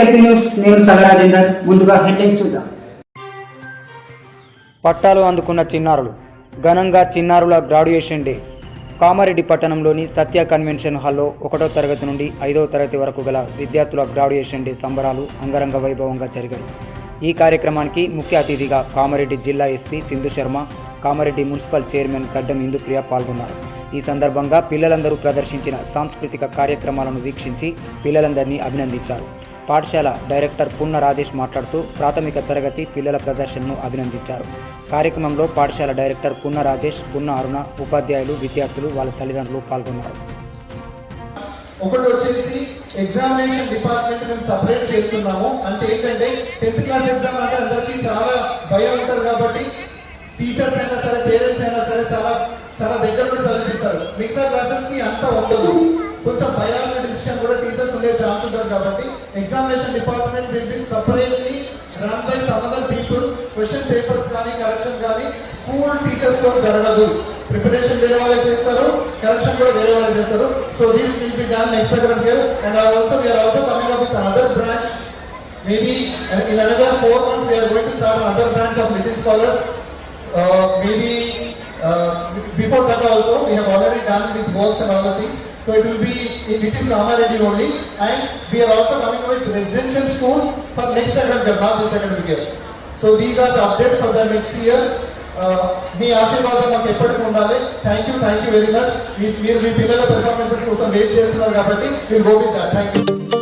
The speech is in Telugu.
ఎల్పీ న్యూస్, నేను సగరాజేందర్. ముందుగా హెడ్లైన్స్ చూద్దాం. పట్టాలు అందుకున్న చిన్నారులు ఘనంగా చిన్నారుల గ్రాడ్యుయేషన్ డే. కామారెడ్డి పట్టణంలోని సత్య కన్వెన్షన్ హాల్లో 1వ తరగతి నుండి 5వ తరగతి వరకు గల విద్యార్థుల గ్రాడ్యుయేషన్ డే సంబరాలు అంగరంగ వైభవంగా జరిగాయి. ఈ కార్యక్రమానికి ముఖ్య అతిథిగా కామారెడ్డి జిల్లా SP Sindhu Sharma, Kamareddy municipal chairman గడ్డం ఇందుప్రియ పాల్గొన్నారు. ఈ సందర్భంగా పిల్లలందరూ ప్రదర్శించిన సాంస్కృతిక కార్యక్రమాలను వీక్షించి పిల్లలందరినీ అభినందించారు. పాఠశాల డైరెక్టర్ పున్న రాజేష్ మాట్లాడుతూ ప్రాథమిక తరగతి పిల్లల ప్రదర్శనను అభినందించారు. కార్యక్రమంలో పాఠశాల డైరెక్టర్ పున్న రాజేష్, పున్న అరుణ, ఉపాధ్యాయులు, విద్యార్థులు, వాళ్ళ తల్లిదండ్రులు పాల్గొన్నారు. ఒకటి వచ్చేసి ఎగ్జామినేషన్ డిపార్ట్మెంట్ మేము సపరేట్ చేస్తున్నాము. అంటే ఏంటంటే 10th క్లాస్ ఎగ్జామ్ అంటే అందరికీ చాలా భయం ఉంటుంది కాబట్టి టీచర్స్ అయినా సరే, పేరెంట్స్ అయినా సరే చాలా దగ్గర నుండి చదివిస్తారు. మిగతా క్లాసెస్ కి అంత ఉండదు, కొంచెం భయాల డిసిషన్ కూడా టీచర్స్ ఉండే ఛాన్స్ ఉంటుంది. కాబట్టి examination department will be separately run by some other people. Question papers కానీ కరెక్షన్ కానీ స్కూల్ టీచర్స్ తో జరగదు. ప్రిపరేషన్ వేరే వాళ్ళే చేస్తారు, కరెక్షన్ కూడా వేరే వాళ్ళే చేస్తారు. So this will be done next academic year. And also we are also coming up with another branch. Maybe in another 4 months we are going to start another branch of Little Scholars. Maybe before that also we have already done with works and other things. So it will be within Kamaredi only, and we are also coming with residential school for next academic year, not this academic year. So these are the updates for the next year. మీ ఆశీర్వాదం మాకు ఎప్పటికీ ఉండాలి. Thank you very much. మీరు మీ పిల్లల పెర్ఫార్మెన్సెస్ కోసం వెయిట్ చేస్తున్నారు కాబట్టి will go with that. Thank you.